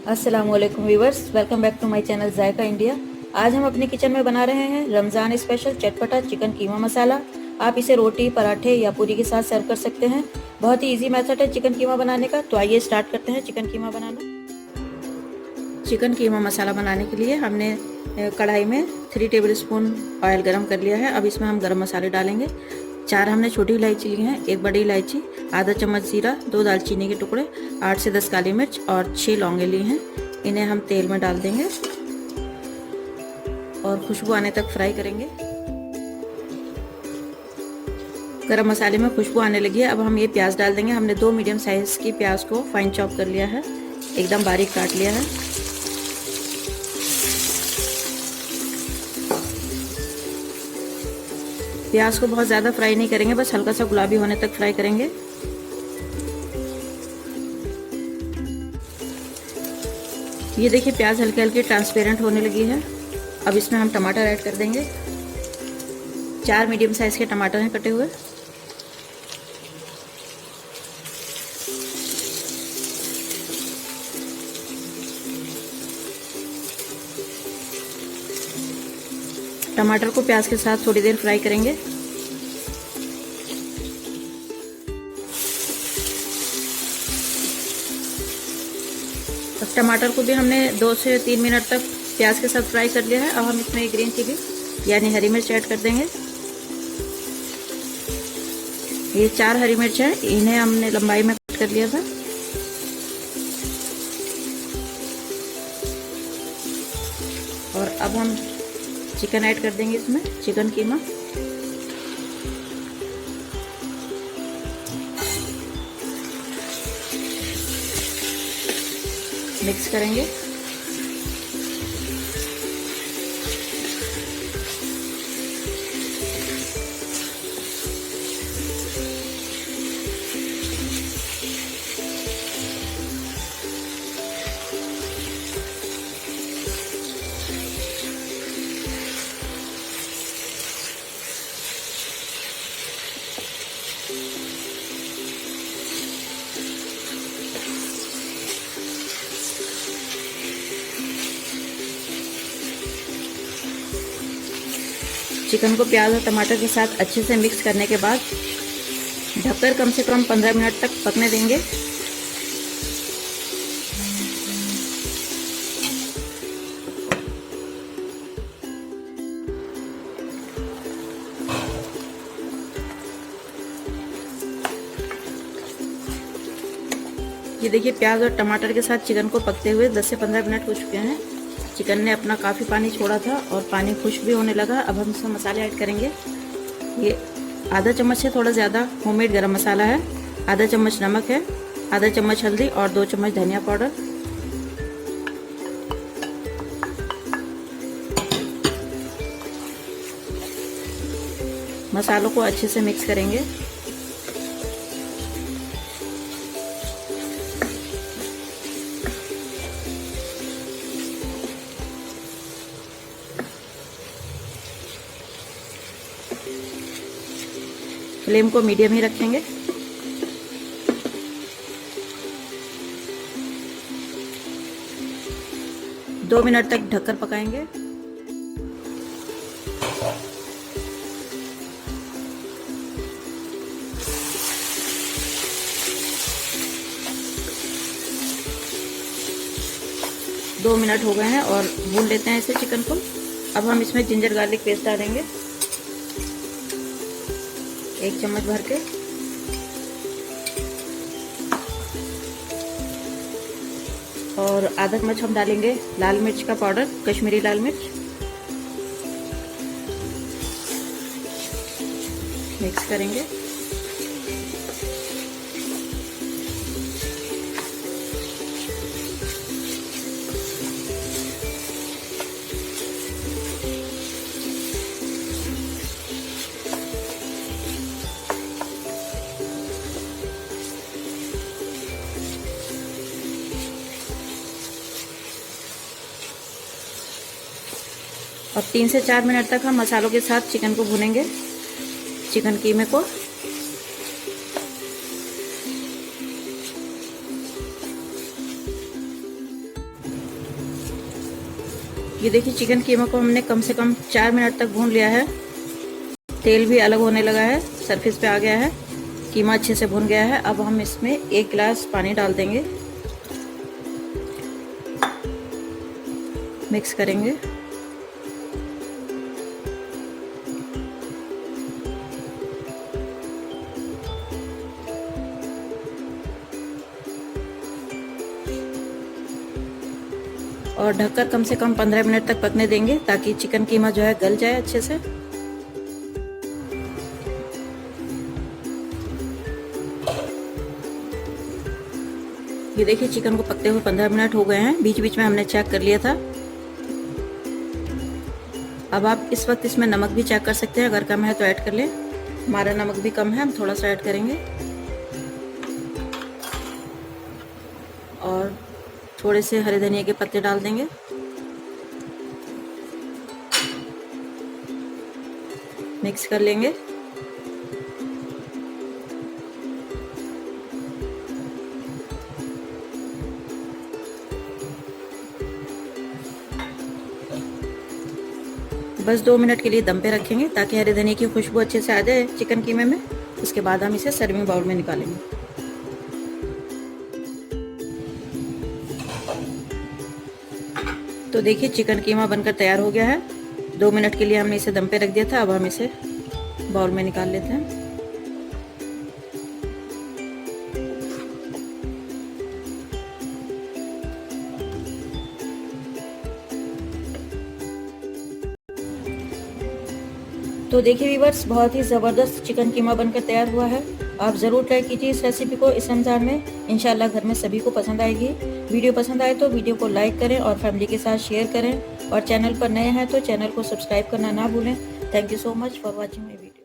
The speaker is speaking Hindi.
अस्सलामुअलैकुम viewers, welcome back to my channel Zaika India. आज हम अपने किचन में बना रहे हैं रमज़ान स्पेशल चटपटा चिकन कीमा मसाला। आप इसे रोटी, पराठे या पूरी के साथ सर्व कर सकते हैं। बहुत ही इजी मेथड है चिकन कीमा बनाने का। तो आइए स्टार्ट करते हैं चिकन कीमा बनाना। चिकन कीमा मसाला बनाने के लिए हमने कढ़ाई में 3 टेबलस्पून ऑयल गरम कर लिया है। अब इसमें हम गरम मसाले डालेंगे। 4 हमने छोटी इलायची ली हैं, 1 बड़ी इलायची, आधा चम्मच जीरा, 2 दालचीनी के टुकड़े, 8 से 10 काली मिर्च और 6 लौंगे ली हैं। इन्हें हम तेल में डाल देंगे और खुशबू आने तक फ्राई करेंगे। गरम मसाले में खुशबू आने लगी है। अब हम ये प्याज डाल देंगे। हमने 2 मीडियम साइज की प्याज को फाइन चॉप कर लिया है, एकदम बारीक काट लिया है। प्याज को बहुत ज़्यादा फ्राई नहीं करेंगे, बस हल्का सा गुलाबी होने तक फ्राई करेंगे। ये देखिए प्याज हल्की हल्की ट्रांसपेरेंट होने लगी है। अब इसमें हम टमाटर ऐड कर देंगे। 4 मीडियम साइज के टमाटर हैं कटे हुए। टमाटर को प्याज के साथ थोड़ी देर फ्राई करेंगे। अब टमाटर को भी हमने 2 से 3 मिनट तक प्याज के साथ फ्राई कर लिया है। अब हम इसमें ग्रीन चिली यानी हरी मिर्च ऐड कर देंगे। ये 4 हरी मिर्च है, इन्हें हमने लंबाई में कट कर लिया था। और अब हम चिकन ऐड कर देंगे इसमें, चिकन कीमा। मिक्स करेंगे। चिकन को प्याज और टमाटर के साथ अच्छे से मिक्स करने के बाद ढककर कम से कम 15 मिनट तक पकने देंगे। ये देखिए प्याज और टमाटर के साथ चिकन को पकते हुए 10 से 15 मिनट हो चुके हैं। चिकन ने अपना काफ़ी पानी छोड़ा था और पानी खुश्क भी होने लगा। अब हम इसमें मसाले ऐड करेंगे। ये आधा चम्मच से थोड़ा ज़्यादा होममेड गरम मसाला है, आधा चम्मच नमक है, आधा चम्मच हल्दी और 2 चम्मच धनिया पाउडर। मसालों को अच्छे से मिक्स करेंगे। फ्लेम को मीडियम ही रखेंगे। दो मिनट तक ढककर पकाएंगे। दो मिनट हो गए हैं और भून लेते हैं इसे चिकन को। अब हम इसमें जिंजर गार्लिक पेस्ट डालेंगे, 1 चम्मच भर के। और आधा चम्मच हम डालेंगे लाल मिर्च का पाउडर, कश्मीरी लाल मिर्च। मिक्स करेंगे। और 3 से 4 मिनट तक हम मसालों के साथ चिकन को भूनेंगे, चिकन कीमे को। ये देखिए चिकन कीमा को हमने कम से कम 4 मिनट तक भून लिया है। तेल भी अलग होने लगा है, सरफेस पे आ गया है, कीमा अच्छे से भुन गया है। अब हम इसमें 1 गिलास पानी डाल देंगे, मिक्स करेंगे। और ढककर कम से कम 15 मिनट तक पकने देंगे ताकि चिकन कीमा जो है गल जाए अच्छे से। ये देखिए चिकन को पकते हुए 15 मिनट हो गए हैं। बीच बीच में हमने चेक कर लिया था। अब आप इस वक्त इसमें नमक भी चेक कर सकते हैं, अगर कम है तो ऐड कर लें। हमारा नमक भी कम है, हम थोड़ा सा ऐड करेंगे। और थोड़े से हरे धनिया के पत्ते डाल देंगे। मिक्स कर लेंगे। बस 2 मिनट के लिए दम पे रखेंगे ताकि हरे धनिया की खुशबू अच्छे से आ जाए चिकन कीमे में। उसके बाद हम इसे सर्विंग बाउल में निकालेंगे। तो देखिए चिकन कीमा बनकर तैयार हो गया है। 2 मिनट के लिए हमने इसे दम पे रख दिया था। अब हम इसे बाउल में निकाल लेते हैं। तो देखिए व्यूअर्स, बहुत ही ज़बरदस्त चिकन कीमा बनकर तैयार हुआ है। आप ज़रूर ट्राई कीजिए इस रेसिपी को इस रमज़ान में। इंशाल्लाह घर में सभी को पसंद आएगी। वीडियो पसंद आए तो वीडियो को लाइक करें और फैमिली के साथ शेयर करें। और चैनल पर नए हैं तो चैनल को सब्सक्राइब करना ना भूलें। Thank you so much for watching my video.